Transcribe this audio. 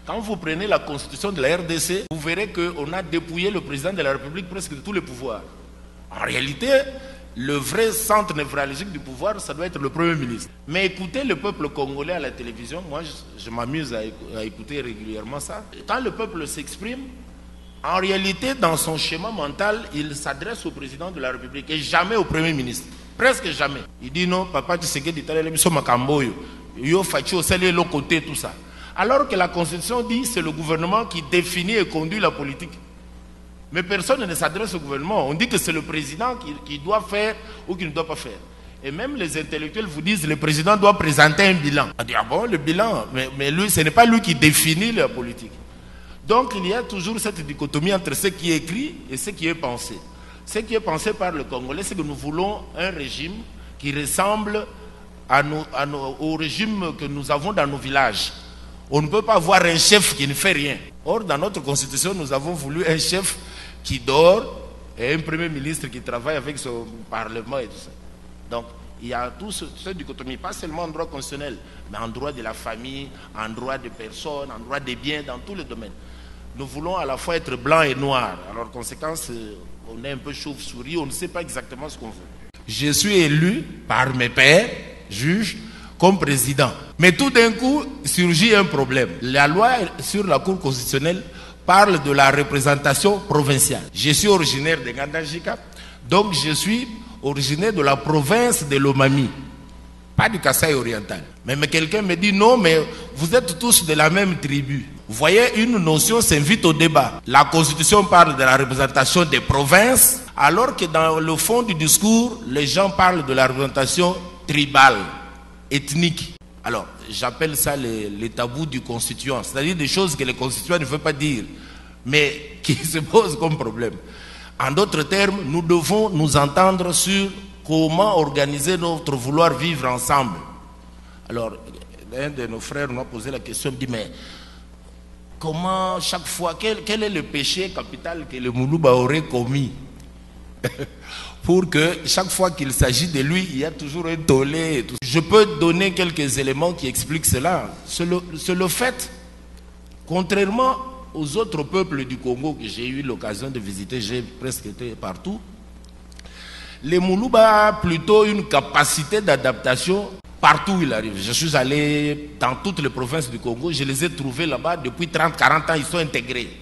Quand vous prenez la constitution de la RDC, vous verrez qu'on a dépouillé le président de la République presque de tous les pouvoirs. En réalité, le vrai centre névralgique du pouvoir, ça doit être le Premier ministre. Mais écoutez le peuple congolais à la télévision, moi je m'amuse à écouter régulièrement ça. Quand le peuple s'exprime, en réalité, dans son schéma mental, il s'adresse au président de la République et jamais au Premier ministre. Presque jamais. Il dit non, papa Tshisekedi, yo fachi au sel l'autre côté, tout ça. Alors que la Constitution dit c'est le gouvernement qui définit et conduit la politique. Mais personne ne s'adresse au gouvernement. On dit que c'est le président qui doit faire ou qui ne doit pas faire. Et même les intellectuels vous disent que le président doit présenter un bilan. On dit, ah bon, le bilan, mais lui, ce n'est pas lui qui définit la politique. Donc il y a toujours cette dichotomie entre ce qui est écrit et ce qui est pensé. Ce qui est pensé par le Congolais, c'est que nous voulons un régime qui ressemble au régime que nous avons dans nos villages. On ne peut pas avoir un chef qui ne fait rien. Or, dans notre constitution, nous avons voulu un chef qui dort et un premier ministre qui travaille avec son parlement et tout ça. Donc, il y a tout ce dichotomie, pas seulement en droit constitutionnel, mais en droit de la famille, en droit des personnes, en droit des biens, dans tous les domaines. Nous voulons à la fois être blanc et noir. Alors, conséquence, on est un peu chauve-souris, on ne sait pas exactement ce qu'on veut. Je suis élu par mes pairs, juges, comme président. Mais tout d'un coup, surgit un problème. La loi sur la Cour constitutionnelle parle de la représentation provinciale. Je suis originaire de Ngandajika, donc je suis originaire de la province de Lomami, pas du Kasaï oriental. Mais quelqu'un me dit non, mais vous êtes tous de la même tribu. Vous voyez, une notion s'invite au débat. La Constitution parle de la représentation des provinces, alors que dans le fond du discours, les gens parlent de la représentation tribale, ethnique. Alors, j'appelle ça les tabous du constituant, c'est-à-dire des choses que le constituant ne veut pas dire, mais qui se posent comme problème. En d'autres termes, nous devons nous entendre sur comment organiser notre vouloir vivre ensemble. Alors, un de nos frères nous a posé la question, il dit, mais comment chaque fois, quel est le péché capital que le Moulouba aurait commis pour que chaque fois qu'il s'agit de lui, il y a toujours un tollé et tout. Je peux donner quelques éléments qui expliquent cela. C'est le fait, contrairement aux autres peuples du Congo que j'ai eu l'occasion de visiter, j'ai presque été partout, les Moulouba ont plutôt une capacité d'adaptation partout où ils arrivent. Je suis allé dans toutes les provinces du Congo, je les ai trouvés là-bas depuis 30-40 ans, ils sont intégrés.